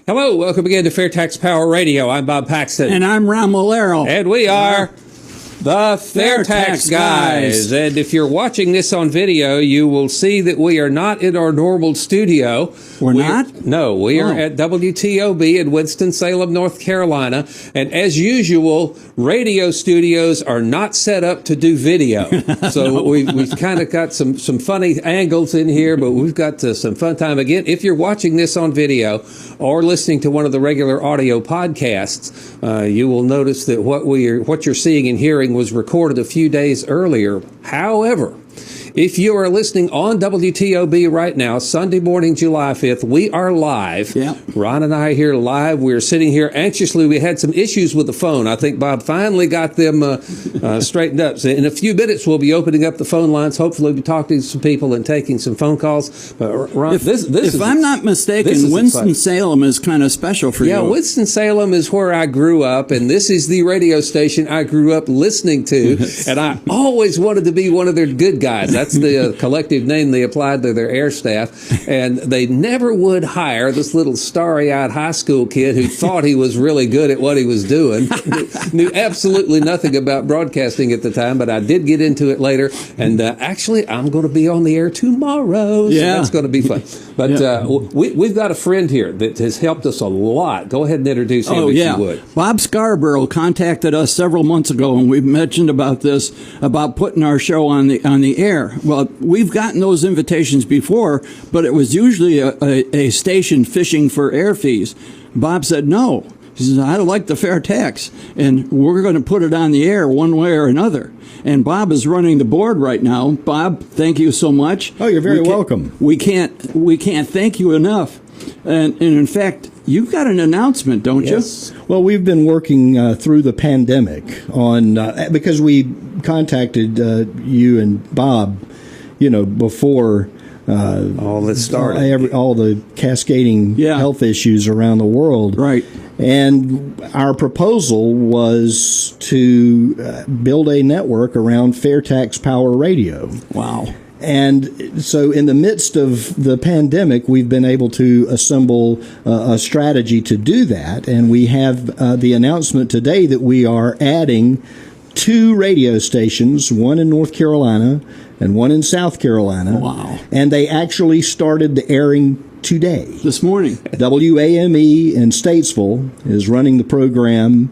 Hello, welcome again to FAIRtax Power Radio. I'm Bob Paxton. And I'm Ron Molero. And we are the FAIRtax Guys. And if you're watching this on video, you will see that we are not in our normal studio. We're not? No, we are at WTOB in Winston-Salem, North Carolina. And as usual, radio studios are not set up to do video. So we've kind of got some funny angles in here, but we've got some fun time. Again, if you're watching this on video or listening to one of the regular audio podcasts, you will notice that what you're seeing and hearing was recorded a few days earlier. However, if you are listening on WTOB right now, Sunday morning, July 5th, we are live. Yeah. Ron and I are here live. We're sitting here anxiously. We had some issues with the phone. I think Bob finally got them straightened up. So in a few minutes, we'll be opening up the phone lines. Hopefully, we'll be talking to some people and taking some phone calls. But Ron, if I'm not mistaken, Winston-Salem is kind of special for you. Yeah, Winston-Salem is where I grew up, and this is the radio station I grew up listening to. And I always wanted to be one of their good guys. That's the collective name they applied to their air staff. And they never would hire this little starry-eyed high school kid who thought he was really good at what he was doing. Knew absolutely nothing about broadcasting at the time, but I did get into it later. And actually, I'm going to be on the air tomorrow, so that's going to be fun. But we've got a friend here that has helped us a lot. Go ahead and introduce him if you would. Bob Scarborough contacted us several months ago, and we've mentioned about this, about putting our show on the air. Well, we've gotten those invitations before, but it was usually a station fishing for air fees. Bob said no. He says, I like the FAIRtax, and we're going to put it on the air one way or another. And Bob is running the board right now. Bob, thank you so much. Oh, you're very welcome. We can't thank you enough. And in fact, you've got an announcement, don't you? Well, we've been working through the pandemic on because we contacted you and Bob, before all this started, all the cascading health issues around the world. Right. And our proposal was to build a network around FAIRtax Power Radio. Wow. And so in the midst of the pandemic, we've been able to assemble a strategy to do that. And we have the announcement today that we are adding 2 radio stations, one in North Carolina and one in South Carolina. Wow. And they actually started the airing today. This morning. WAME in Statesville is running the program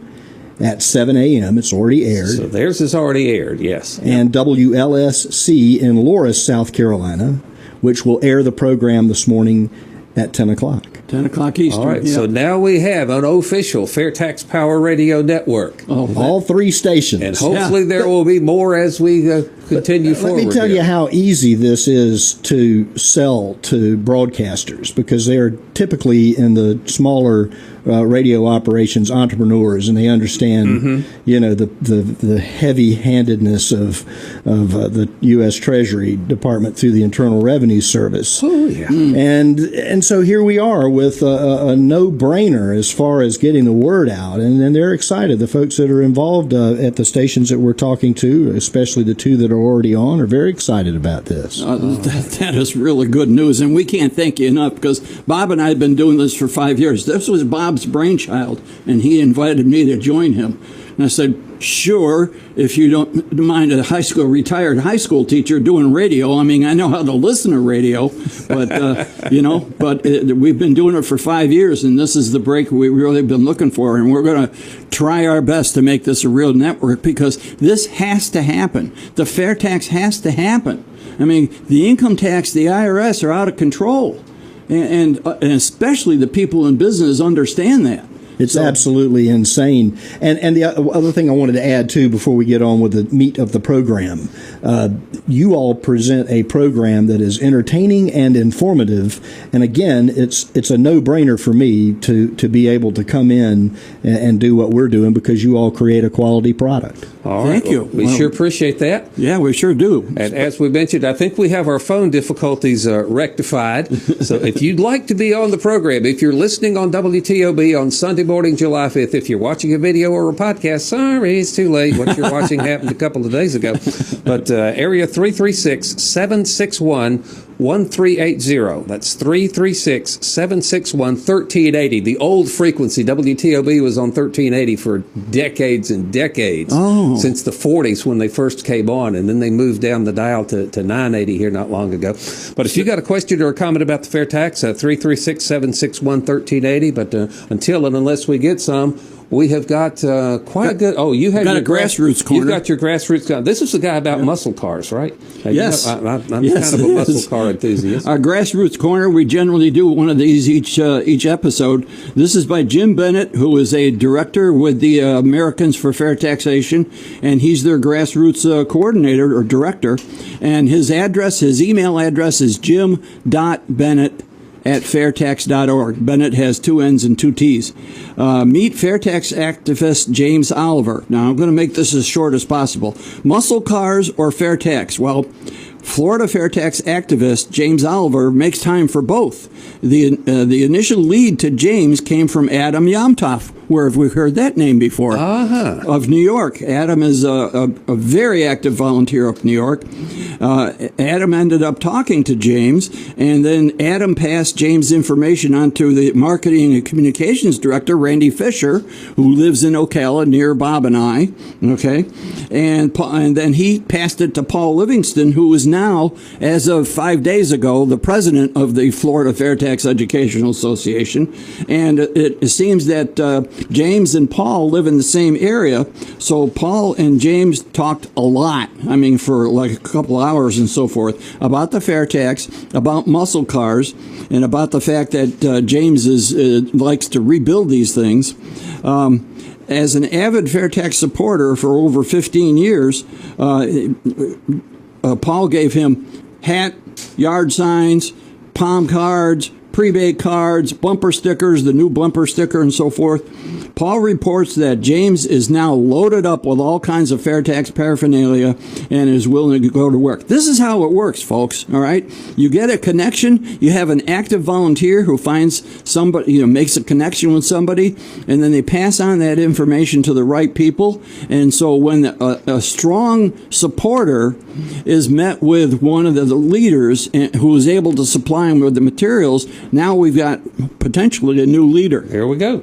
at 7 a.m. It's already aired. So theirs is already aired, yes. And WLSC in Loris, South Carolina, which will air the program this morning at 10 o'clock. 10 o'clock Eastern. All right, so now we have an official FAIRtax Power Radio Network. All 3 stations. And hopefully there will be more as we continue forward. Let me tell you how easy this is to sell to broadcasters, because they're typically in the smaller radio operations entrepreneurs, and they understand, the heavy-handedness of the U.S. Treasury Department through the Internal Revenue Service. Oh, yeah. And so here we are with a no-brainer as far as getting the word out, and they're excited. The folks that are involved at the stations that we're talking to, especially the 2 that are already on, are very excited about this. That is really good news, and we can't thank you enough, because Bob and I have been doing this for 5 years. This was Bob's brainchild, and he invited me to join him. And I said, sure, if you don't mind a retired high school teacher doing radio. I mean, I know how to listen to radio, but we've been doing it for 5 years, and this is the break we've really been looking for. And we're going to try our best to make this a real network, because this has to happen. The FAIRtax has to happen. I mean, the income tax, the IRS are out of control. And especially the people in business understand that. It's absolutely insane. And the other thing I wanted to add, too, before we get on with the meat of the program, you all present a program that is entertaining and informative. And again, it's a no-brainer for me to be able to come in and do what we're doing, because you all create a quality product. All right. Thank you. We sure appreciate that. Yeah, we sure do. And as we mentioned, I think we have our phone difficulties rectified. So if you'd like to be on the program, if you're listening on WTOB on Sunday morning, July 5th, if you're watching a video or a podcast, sorry, it's too late. What you're watching happened a couple of days ago. But area 336-761 1380. That's 336-761-1380. The old frequency, WTOB, was on 1380 for decades and decades, since the 40s when they first came on, and then they moved down the dial to 980 here not long ago. But if you got a question or a comment about the fair tax, 336-761-1380. But until and unless we get some, we have got quite a good. Oh, you had got your a grassroots corner. You got your grassroots corner. This is the guy about muscle cars, right? Yes, I'm kind of a muscle car enthusiast. Our grassroots corner. We generally do one of these each episode. This is by Jim Bennett, who is a director with the Americans for Fair Taxation, and he's their grassroots coordinator or director. And his email address is jim.bennett@fairtax.org. Bennett has 2 N's and 2 T's. Meet FAIRtax activist James Oliver. Now, I'm going to make this as short as possible. Muscle cars or fair tax? Well, Florida FAIRtax activist James Oliver makes time for both. The initial lead to James came from Adam Yomtov. Where have we heard that name before? Of New York. Adam is a very active volunteer up New York. Adam ended up talking to James, and then Adam passed James' information on to the marketing and communications director, Randy Fisher, who lives in Ocala near Bob and I. Okay, and then he passed it to Paul Livingston, who is now, as of 5 days ago, the president of the Florida FAIRtax Educational Association. And it seems that James and Paul live in the same area, so Paul and James talked a lot, I mean, for like a couple hours and so forth, about the fair tax, about muscle cars, and about the fact that James likes to rebuild these things. As an avid fair tax supporter for over 15 years, Paul gave him hat, yard signs, palm cards, prebate cards, bumper stickers, the new bumper sticker, and so forth. Paul reports that James is now loaded up with all kinds of fair tax paraphernalia and is willing to go to work. This is how it works, folks, all right? You get a connection, you have an active volunteer who finds somebody, makes a connection with somebody, and then they pass on that information to the right people. And so when a strong supporter is met with one of the leaders who is able to supply him with the materials, now we've got potentially a new leader. Here we go.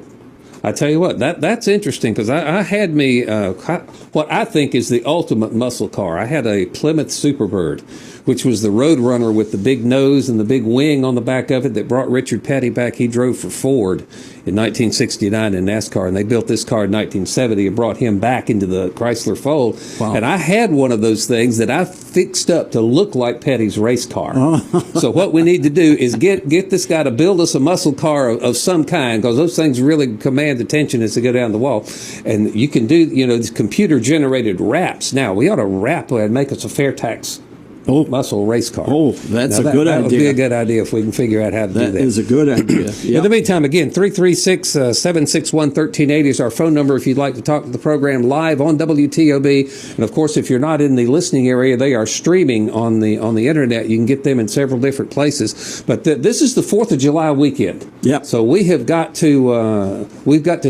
I tell you what, that's interesting, because I had me what I think is the ultimate muscle car. I had a Plymouth Superbird, which was the road runner with the big nose and the big wing on the back of it that brought Richard Petty back. He drove for Ford in 1969 in NASCAR, and they built this car in 1970 and brought him back into the Chrysler fold. Wow. And I had one of those things that I fixed up to look like Petty's race car. So what we need to do is get this guy to build us a muscle car of some kind, because those things really command attention as they go down the wall. And you can do, these computer-generated wraps. Now, we ought to wrap and make us a FAIRtax muscle race car. That's a good idea. That would be a good idea if we can figure out how to do that. That is a good idea. Yep. In the meantime, again, 336-761-1380 is our phone number if you'd like to talk to the program live on WTOB. And, of course, if you're not in the listening area, they are streaming on the Internet. You can get them in several different places. But this is the 4th of July weekend. Yep. So we have got to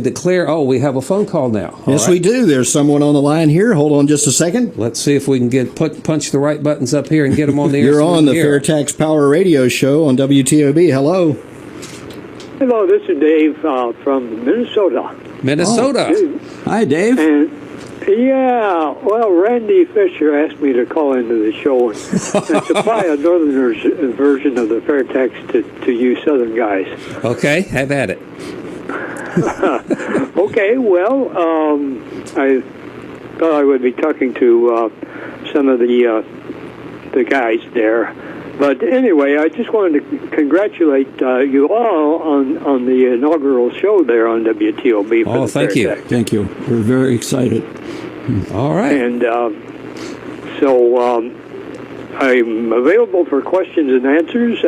declare, we have a phone call now. Yes, we do. There's someone on the line here. Hold on just a second. Let's see if we can punch the right buttons up here and get them on the air. You're on the FAIRtax Power Radio Show on WTOB. Hello. Hello, this is Dave from Minnesota. Minnesota. Hi, Dave. And Randy Fisher asked me to call into the show and supply a northern version of the FAIRtax to you southern guys. Okay, have at it. Okay, well, I thought I would be talking to some of the guys there. But anyway, I just wanted to congratulate you all on the inaugural show there on WTOB. Thank you. Thank you. We're very excited. All right. And so I'm available for questions and answers.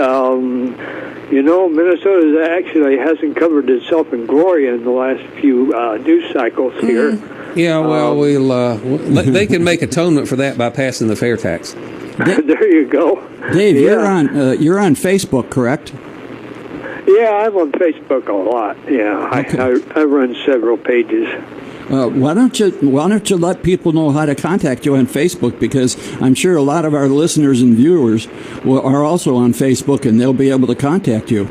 Minnesota actually hasn't covered itself in glory in the last few news cycles here. Yeah, well, they can make atonement for that by passing the fair tax. There you go. Dave, you're on Facebook, correct? Yeah, I'm on Facebook a lot. Yeah, okay. I run several pages. why don't you let people know how to contact you on Facebook? Because I'm sure a lot of our listeners and viewers are also on Facebook, and they'll be able to contact you.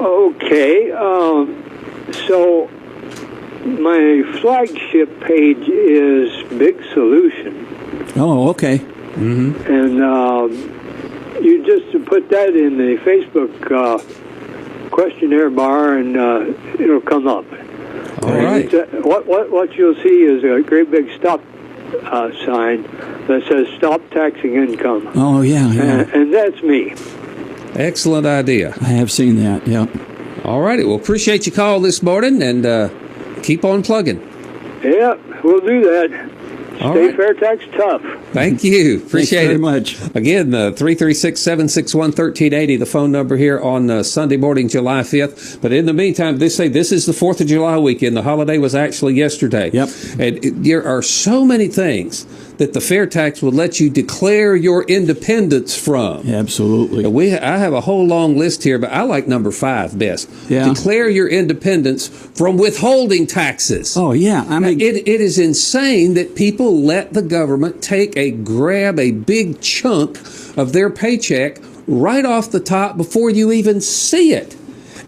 Okay. So my flagship page is Big Solution. Oh, okay. Mm-hmm. And you just put that in the Facebook questionnaire bar, and it'll come up. All right. What you'll see is a great big stop sign that says "Stop Taxing Income." Oh, yeah. And that's me. Excellent idea. I have seen that, yeah. All righty. Well, appreciate your call this morning, and keep on plugging. Yeah, we'll do that. All Stay right. FAIRtax tough. Thank you. Appreciate Thanks it. very much. Again, 336-761-1380, the phone number here on Sunday morning, July 5th. But in the meantime, they say this is the 4th of July weekend. The holiday was actually yesterday. Yep. And there are so many things that the FAIRtax would let you declare your independence from. Absolutely. I have a whole long list here, but I like number 5 best. Yeah. Declare your independence from withholding taxes. Oh, yeah. I mean, It is insane that people let the government grab a big chunk of their paycheck right off the top before you even see it.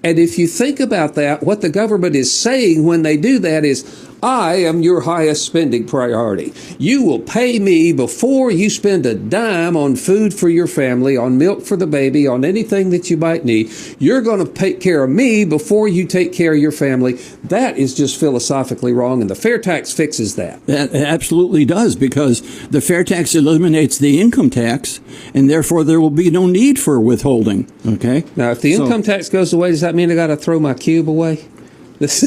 And if you think about that, what the government is saying when they do that is, I am your highest spending priority. You will pay me before you spend a dime on food for your family, on milk for the baby, on anything that you might need. You're going to take care of me before you take care of your family. That is just philosophically wrong, and the FAIRtax fixes that. That absolutely does, because the FAIRtax eliminates the income tax, and therefore there will be no need for withholding. Okay. Now, if the income tax goes away, does that mean I got to throw my cube away? This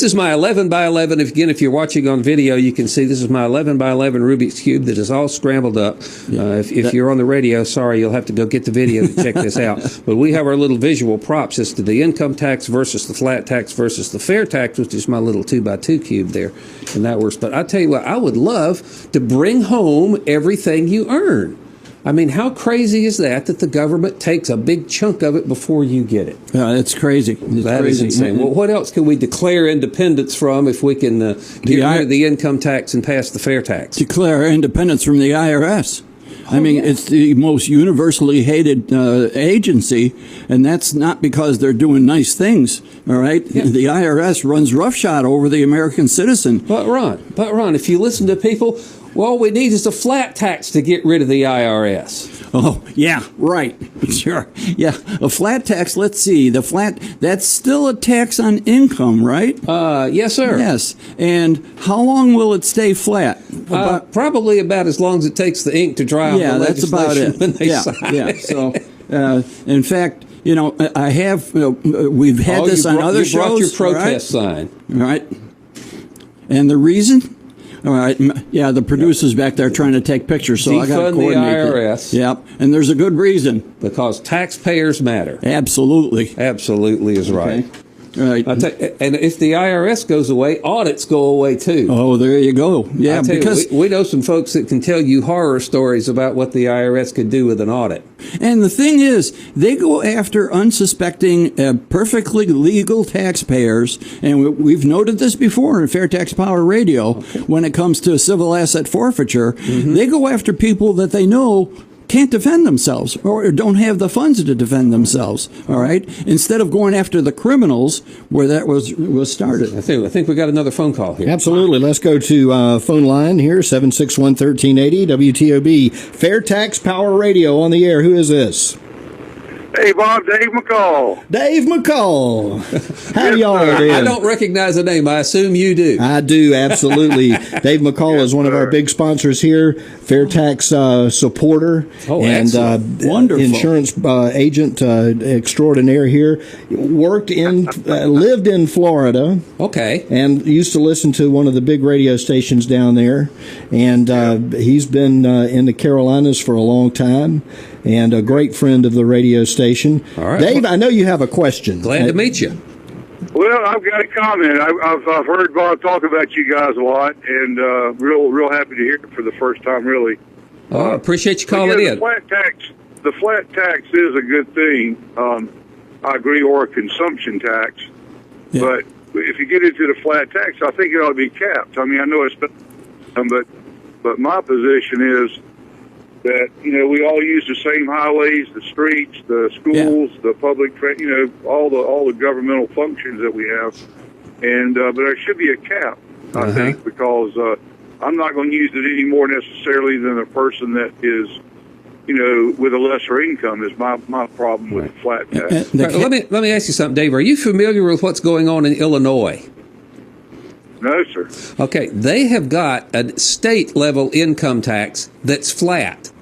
is my 11 by 11. If you're watching on video, you can see this is my 11 by 11 Rubik's Cube that is all scrambled up. If you're on the radio, sorry, you'll have to go get the video to check this out. But we have our little visual props as to the income tax versus the flat tax versus the FAIRtax, which is my little 2 by 2 cube there. And that works. But I tell you what, I would love to bring home everything you earn. I mean, how crazy is that the government takes a big chunk of it before you get it? It's crazy. That is insane. Well, what else can we declare independence from if we can get rid of the income tax and pass the FAIRtax? Declare independence from the IRS. It's the most universally hated agency, and that's not because they're doing nice things, all right? Yeah. The IRS runs roughshod over the American citizen. But Ron, if you listen to people, well, all we need is a flat tax to get rid of the IRS. Oh, yeah, right. Sure. Yeah, a flat tax, let's see. That's still a tax on income, right? Yes, sir. Yes. And how long will it stay flat? Probably about as long as it takes the ink to dry on the that's about it. When they sign it. So, in fact, I have, we've had this on other shows. You brought your protest sign. All right. And the reason? All right. Yeah, the producer's back there trying to take pictures, so I got to coordinate the IRS. Yep. And there's a good reason. Because taxpayers matter. Absolutely. Absolutely is right. Okay. Right. And if the IRS goes away, audits go away too. Oh, there you go. Yeah, because we know some folks that can tell you horror stories about what the IRS could do with an audit. And the thing is, they go after unsuspecting, perfectly legal taxpayers, and we've noted this before in FAIRtax Power Radio. Okay. When it comes to civil asset forfeiture, they go after people that they know can't defend themselves or don't have the funds to defend themselves, all right? Instead of going after the criminals where that was started. I think we got another phone call here. Absolutely. Let's go to phone line here, 761-1380, WTOB, FAIRtax Power Radio on the air. Who is this? Hey, Bob, Dave McCall. Dave McCall. How y'all doing? I don't recognize the name. I assume you do. I do, absolutely. Dave McCall is one of our big sponsors here, FAIRtax supporter, and wonderful insurance agent extraordinaire here. Lived in Florida. Okay. And used to listen to one of the big radio stations down there. And he's been in the Carolinas for a long time. And a great friend of the radio station. All right. Dave, I know you have a question. Glad to meet you. Well, I've got a comment. I've heard Bob talk about you guys a lot, and real happy to hear it for the first time, really. Appreciate you calling in. The flat tax is a good thing. I agree, or a consumption tax. Yeah. But if you get into the flat tax, I think it ought to be capped. I mean, I know it's, but my position is that, you know, we all use the same highways, the streets, the schools, the public, you know, all the governmental functions that we have, and but there should be a cap, I think, because I'm not going to use it any more necessarily than a person that is, you know, with a lesser income is my problem with flat tax. Let me ask you something, Dave. Are you familiar with what's going on in Illinois? No, sir. Okay, they have got a state-level income tax that's flat.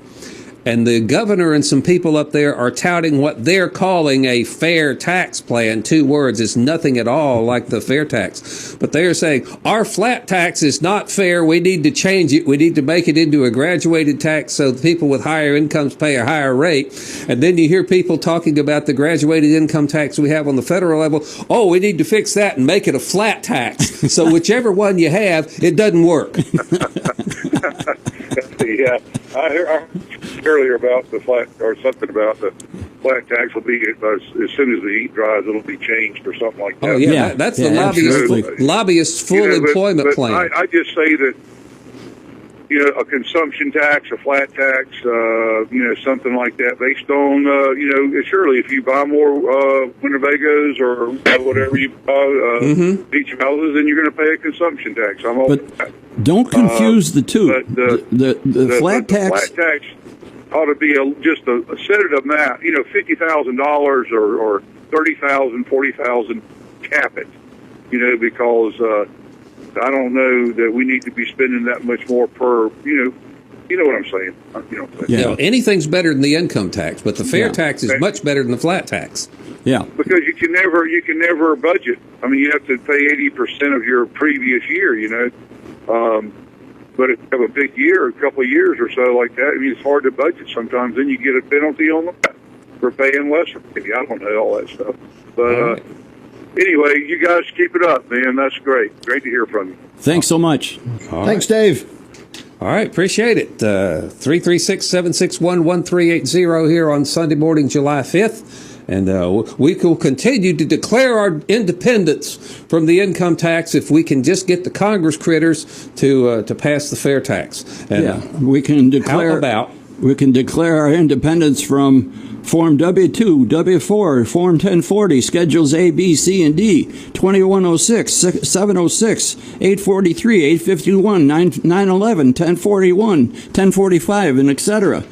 And the governor and some people up there are touting what they're calling a fair tax plan. 2 words. It's nothing at all like the fair tax. But they are saying, our flat tax is not fair. We need to change it. We need to make it into a graduated tax so people with higher incomes pay a higher rate. And then you hear people talking about the graduated income tax we have on the federal level. Oh, we need to fix that and make it a flat tax. So whichever one you have, it doesn't work. Yeah, I heard earlier about the flat, or something about the flat tax will be, as soon as the heat dries, it'll be changed or something like that. Oh, yeah, that's the lobbyist full employment plan. I just say that, you know, a consumption tax, a flat tax, you know, something like that, based on, you know, surely if you buy more Winnebagos or whatever you buy, beach houses, then you're going to pay a consumption tax. I'm all but don't confuse the two. The flat tax. The flat tax ought to be just a set amount, you know, $50,000 or $30,000, $40,000, cap it, you know, because I don't know that we need to be spending that much more per, you know what I'm saying. You know what I'm saying. Yeah, anything's better than the income tax, but the fair tax is much better than the flat tax. Yeah, because you can never budget. I mean, you have to pay 80% of your previous year, you know. But if you have a big year, a couple of years or so like that, I mean, it's hard to budget sometimes. Then you get a penalty on that for paying less. Maybe I don't know all that stuff. But anyway, you guys keep it up, man. That's great. Great to hear from you. Thanks so much. Thanks, Dave. All right, appreciate it. 336-761-1380 here on Sunday morning, July 5th. And we will continue to declare our independence from the income tax if we can just get the Congress critters to pass the fair tax. And, we can declare. How about? We can declare our independence from Form W2, W4, Form 1040, Schedules A, B, C, and D, 2106, 706, 843, 851, 911, 1041, 1045, and etc.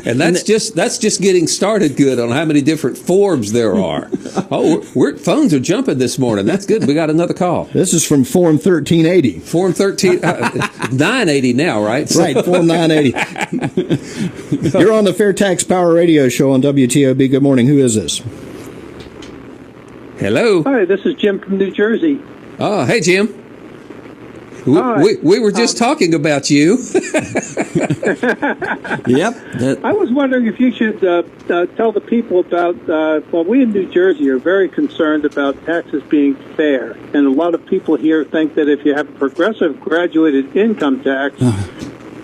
And that's just getting started good on how many different forms there are. Phones are jumping this morning. That's good. We got another call. This is from Form 1380. Form 980 now, right? Right, Form 980. You're on the FAIRtax Power Radio Show on WTOB. Good morning. Who is this? Hello. Hi, this is Jim from New Jersey. Oh, hey, Jim. We were just talking about you. Yep. I was wondering if you should tell the people about, well, we in New Jersey are very concerned about taxes being fair. And a lot of people here think that if you have a progressive graduated income tax,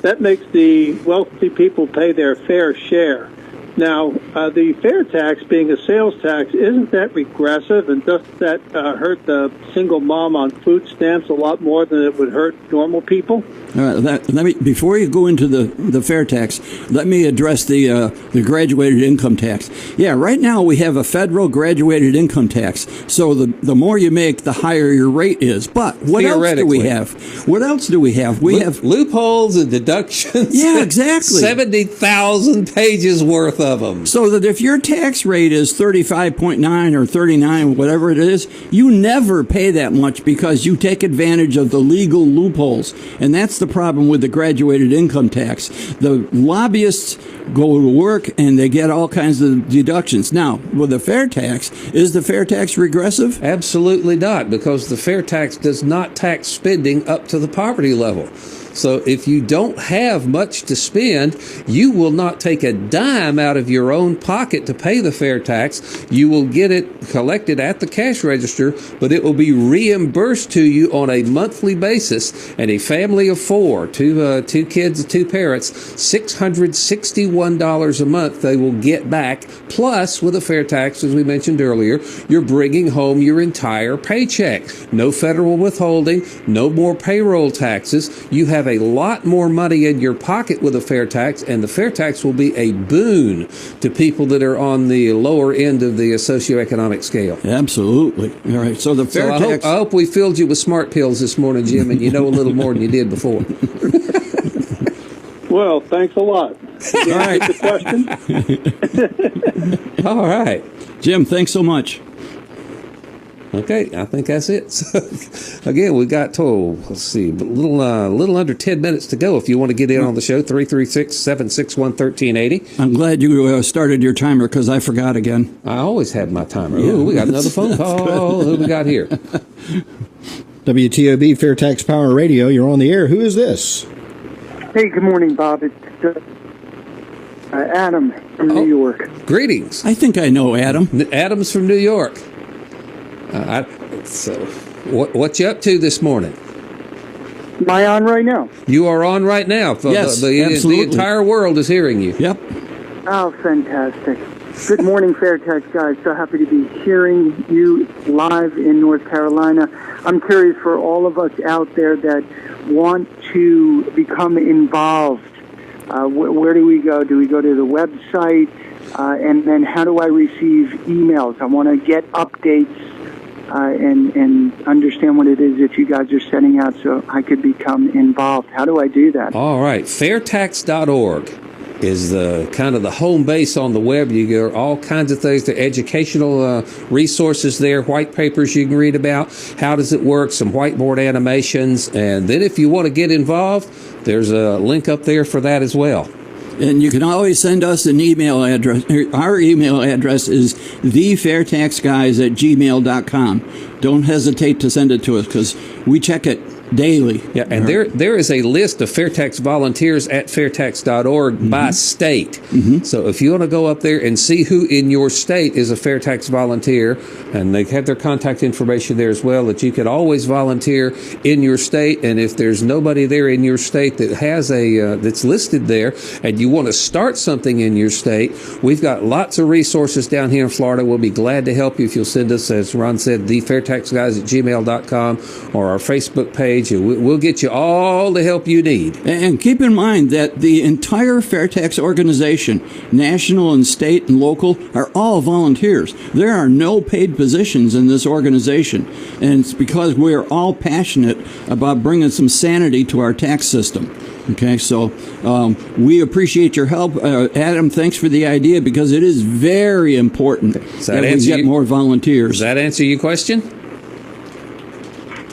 that makes the wealthy people pay their fair share. Now, the fair tax being a sales tax, isn't that regressive, and doesn't that hurt the single mom on food stamps a lot more than it would hurt normal people? Let me, before you go into the fair tax, let me address the graduated income tax. Yeah, right now we have a federal graduated income tax. So the more you make, the higher your rate is. But what else do we have? What else do we have? We have loopholes and deductions. Yeah, exactly. 70,000 pages worth of them. So that if your tax rate is 35.9 or 39, whatever it is, you never pay that much because you take advantage of the legal loopholes. And that's the problem with the graduated income tax. The lobbyists go to work and they get all kinds of deductions. Now, with the fair tax, is the fair tax regressive? Absolutely not, because the fair tax does not tax spending up to the poverty level. So if you don't have much to spend, you will not take a dime out of your own pocket to pay the fair tax. You will get it collected at the cash register, but it will be reimbursed to you on a monthly basis. And a family of four, two kids, two parents, $661 a month they will get back. Plus, with a fair tax, as we mentioned earlier, you're bringing home your entire paycheck. No federal withholding, no more payroll taxes. You have a lot more money in your pocket with a fair tax, and the fair tax will be a boon to people that are on the lower end of the socioeconomic scale. Absolutely. All right. So the fair tax. I hope we filled you with smart pills this morning, Jim, and you know a little more than you did before. Well, thanks a lot. All right. The question. All right. Jim, thanks so much. Okay, I think that's it. So, again, we got a little under 10 minutes to go. If you want to get in on the show, 336-761-1380. I'm glad you started your timer because I forgot again. I always have my timer. Yeah. Ooh, we got another phone call. Who we got here? WTOB FAIRtax Power Radio. You're on the air. Who is this? Hey, good morning, Bob. It's Adam from New York. Greetings. I think I know Adam. Adam's from New York. So, what you up to this morning? Am I on right now? You are on right now. Yes, absolutely. The entire world is hearing you. Yep. Oh, fantastic. Good morning, FAIRtax Guys. So happy to be hearing you live in North Carolina. I'm curious for all of us out there that want to become involved. Where do we go? Do we go to the website? And then how do I receive emails? I want to get updates and understand what it is that you guys are setting out so I could become involved. How do I do that? All right. FAIRtax.org is the kind of the home base on the web. You get all kinds of things. The educational resources there, white papers you can read about. How does it work? Some whiteboard animations. And then if you want to get involved, there's a link up there for that as well. And you can always send us an email address. Our email address is thefairtaxguys@gmail.com. Don't hesitate to send it to us because we check it daily. Yeah, and there is a list of FAIRtax volunteers at fairtax.org by state. So if you want to go up there and see who in your state is a FAIRtax volunteer, and they have their contact information there as well, that you could always volunteer in your state. And if there's nobody there in your state that has that's listed there, and you want to start something in your state, we've got lots of resources down here in Florida. We'll be glad to help you if you'll send us, as Ron said, thefairtaxguys@gmail.com or our Facebook page. We'll get you all the help you need. And keep in mind that the entire FAIRtax organization, national and state and local, are all volunteers. There are no paid positions in this organization. And it's because we're all passionate about bringing some sanity to our tax system. Okay, so we appreciate your help. Adam, thanks for the idea because it is very important that we get more volunteers. Does that answer your question?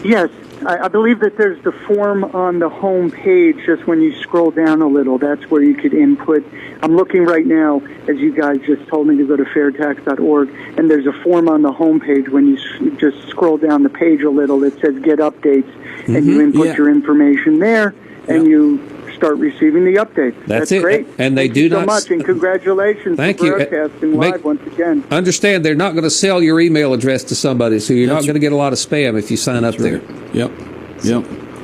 Yes. I believe that there's the form on the home page. Just when you scroll down a little, that's where you could input. I'm looking right now, as you guys just told me, to go to fairtax.org, and there's a form on the home page. When you just scroll down the page a little, it says Get Updates, and you input your information there, and you start receiving the updates. That's it. Great. And they Thank do you so not. much, and congratulations Thank for you. broadcasting live once again. Understand, they're not going to sell your email address to somebody, so you're not going to get a lot of spam if you sign up there. Yep.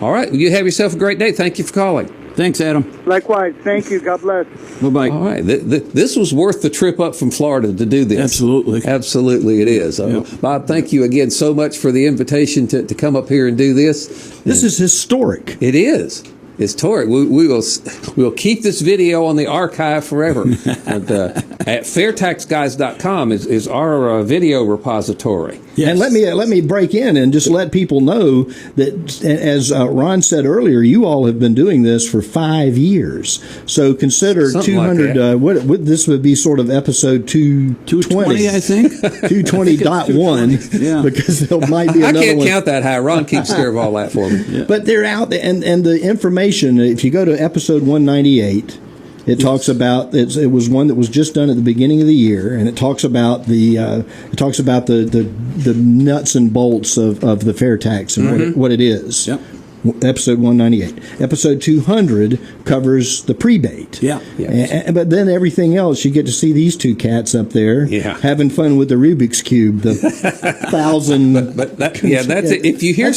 All right. Well, you have yourself a great day. Thank you for calling. Thanks, Adam. Likewise. Thank you. God bless. Bye-bye. All right. This was worth the trip up from Florida to do this. Absolutely. Absolutely it is. Bob, thank you again so much for the invitation to come up here and do this. This is historic. It is. Historic. We'll keep this video on the archive forever. And, at FAIRtaxGuys.com is our video repository. Yes. And let me break in and just let people know that, as Ron said earlier, you all have been doing this for 5 years. So consider Something 200. like What this would be sort of episode 220, I think. 220.1. Yeah. Because there might be another one. I can't count that high. Ron keeps care of all that for me. Yeah. But they're out there, and the information. If you go to episode 198. It talks about it was one that was just done at the beginning of the year, and it talks about the nuts and bolts of the fair tax and what it is. Yep. episode 198. Episode 200 covers the prebate. Yeah. But then everything else, you get to see these two cats up there having fun with the Rubik's Cube, the 1,000. That's it. If you hear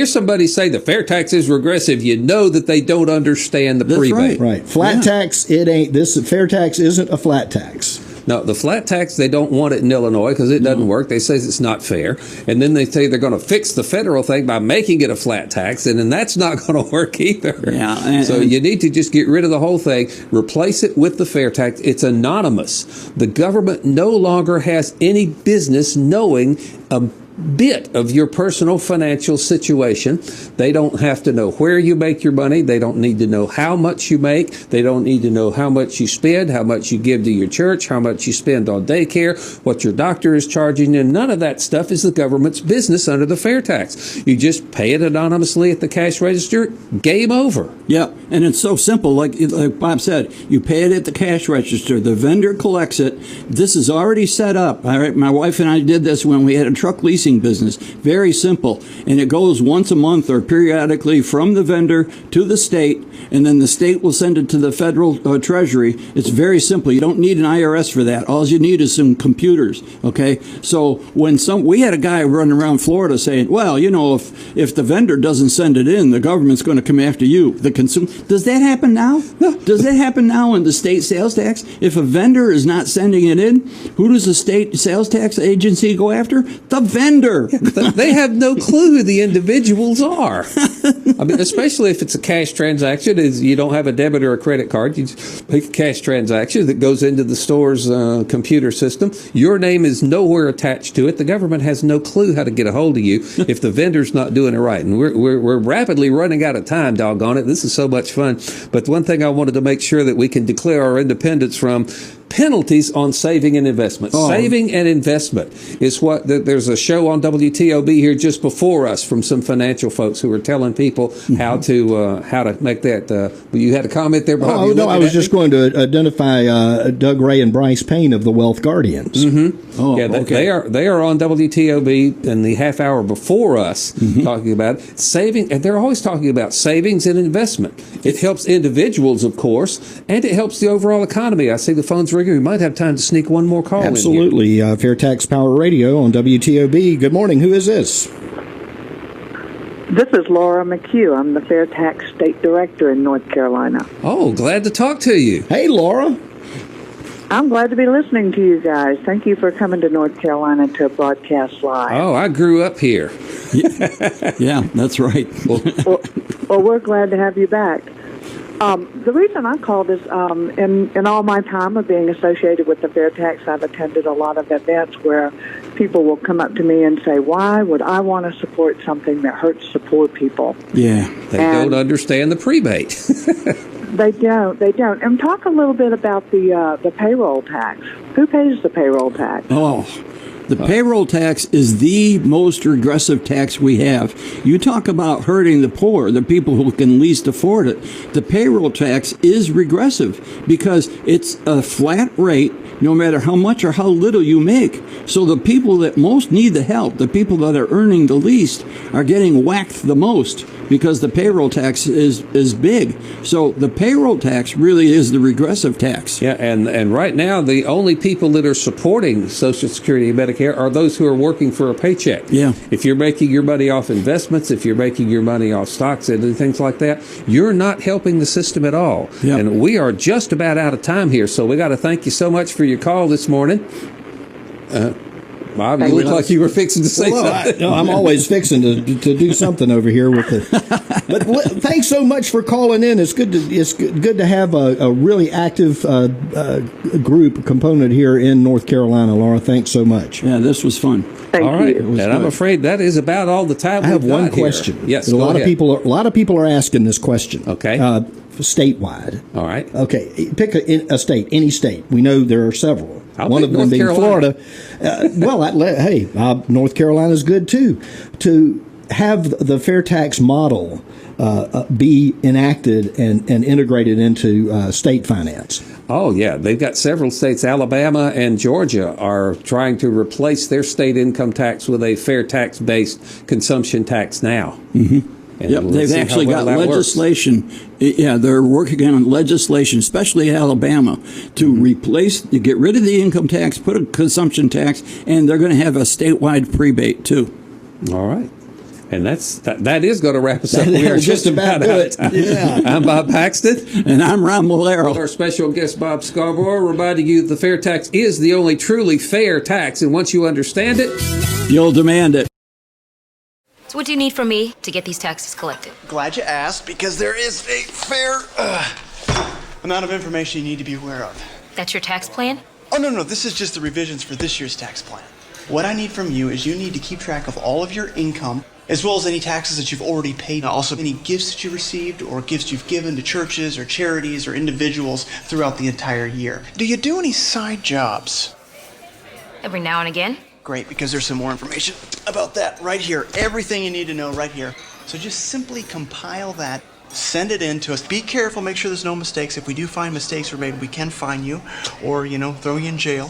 somebody say the fair tax is regressive, you know that they don't understand the prebate. Right. Flat tax, it ain't. This fair tax isn't a flat tax. No, the flat tax, they don't want it in Illinois because it doesn't work. They say it's not fair. And then they say they're going to fix the federal thing by making it a flat tax, and then that's not going to work either. Yeah, so you need to just get rid of the whole thing, replace it with the fair tax. It's anonymous. The government no longer has any business knowing a bit of your personal financial situation. They don't have to know where you make your money. They don't need to know how much you make. They don't need to know how much you spend, how much you give to your church, how much you spend on daycare, what your doctor is charging you. None of that stuff is the government's business under the fair tax. You just pay it anonymously at the cash register. Game over. Yeah, and it's so simple. Like Bob said, you pay it at the cash register. The vendor collects it. This is already set up. All right, my wife and I did this when we had a truck leasing business. Very simple. And it goes once a month or periodically from the vendor to the state, and then the state will send it to the federal treasury. It's very simple. You don't need an IRS for that. All you need is some computers. Okay? So when we had a guy running around Florida saying, well, you know, if the vendor doesn't send it in, the government's going to come after you, the consumer. Does that happen now? No. Does that happen now in the state sales tax? If a vendor is not sending it in, who does the state sales tax agency go after? The vendor. They have no clue who the individuals are. I mean, especially if it's a cash transaction, you don't have a debit or a credit card. You just pick a cash transaction that goes into the store's computer system. Your name is nowhere attached to it. The government has no clue how to get a hold of you if the vendor's not doing it right. And we're rapidly running out of time, doggone it. This is so much fun. But one thing I wanted to make sure that we can declare our independence from: penalties on saving and investment. Saving and investment is what there's a show on WTOB here just before us from some financial folks who are telling people how to make that. You had a comment there, Bob? Oh, no, I was just going to identify Doug Ray and Bryce Payne of the Wealth Guardians. Mm-hmm. Oh, yeah, okay. They are on WTOB in the half hour before us talking about saving, and they're always talking about savings and investment. It helps individuals, of course, and it helps the overall economy. I see the phone's ringing. We might have time to sneak one more call Absolutely. in here. FAIRtax Power Radio on WTOB. Good morning. Who is this? This is Laura McHugh. I'm the FAIRtax State Director in North Carolina. Oh, glad to talk to you. Hey, Laura. I'm glad to be listening to you guys. Thank you for coming to North Carolina to broadcast live. Oh, I grew up here. Yeah, that's right. Well, we're glad to have you back. The reason I called is in all my time of being associated with the FAIRtax, I've attended a lot of events where people will come up to me and say, why would I want to support something that hurts the poor people? Yeah. They don't understand the prebate. They don't. And talk a little bit about the payroll tax. Who pays the payroll tax? Oh, the payroll tax is the most regressive tax we have. You talk about hurting the poor, the people who can least afford it. The payroll tax is regressive because it's a flat rate no matter how much or how little you make. So the people that most need the help, the people that are earning the least, are getting whacked the most because the payroll tax is big. So the payroll tax really is the regressive tax. Yeah, and right now the only people that are supporting Social Security and Medicare are those who are working for a paycheck. Yeah. If you're making your money off investments, if you're making your money off stocks and things like that, you're not helping the system at all. Yeah. And we are just about out of time here, so we got to thank you so much for your call this morning. Bob, you look like you were fixing to say something. I'm always fixing to do something over here with it. But thanks so much for calling in. It's good to have a really active component here in North Carolina, Laura. Thanks so much. Yeah, this was fun. Thank you. And good. I'm afraid that is about all the time. I have one here. question. Yes, a lot of people are asking this question. Okay. Statewide. All right. Okay. Pick a state, any state. We know there are several. One of them being Florida. North Carolina is good too. To have the FAIRtax model be enacted and integrated into state finance. Oh, yeah. They've got several states. Alabama and Georgia are trying to replace their state income tax with a fair tax-based consumption tax now. Mm-hmm. And Yep, let's they've see how actually well got that works. legislation. Yeah, they're working on legislation, especially Alabama, to get rid of the income tax, put a consumption tax, and they're going to have a statewide rebate too. All right. And that is going to wrap us up. We are just about out do of it. time. Yeah. I'm Bob Paxton. And I'm Ron With Malero. our special guest, Bob Scarborough, reminding you that the fair tax is the only truly fair tax. And once you understand it, You'll demand it. So what do you need from me to get these taxes collected? Glad you asked, because there is a fair amount of information you need to be aware of. That's your tax plan? Oh, no, this is just the revisions for this year's tax plan. What I need from you is you need to keep track of all of your income, as well as any taxes that you've already paid. Also, any gifts that you received or gifts you've given to churches or charities or individuals throughout the entire year. Do you do any side jobs? Every now and again. Great, because there's some more information about that right here. Everything you need to know right here. So just simply compile that, send it in to us. Be careful, make sure there's no mistakes. If we do find mistakes were made, we can fine you or, throw you in jail.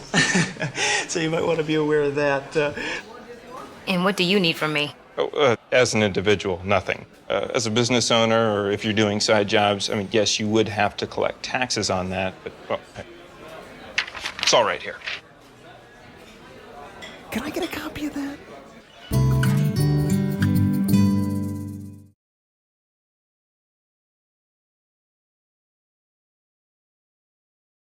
So you might want to be aware of that. And what do you need from me? As an individual, nothing. As a business owner, or if you're doing side jobs, yes, you would have to collect taxes on that, but, it's all right here. Can I get a copy of that?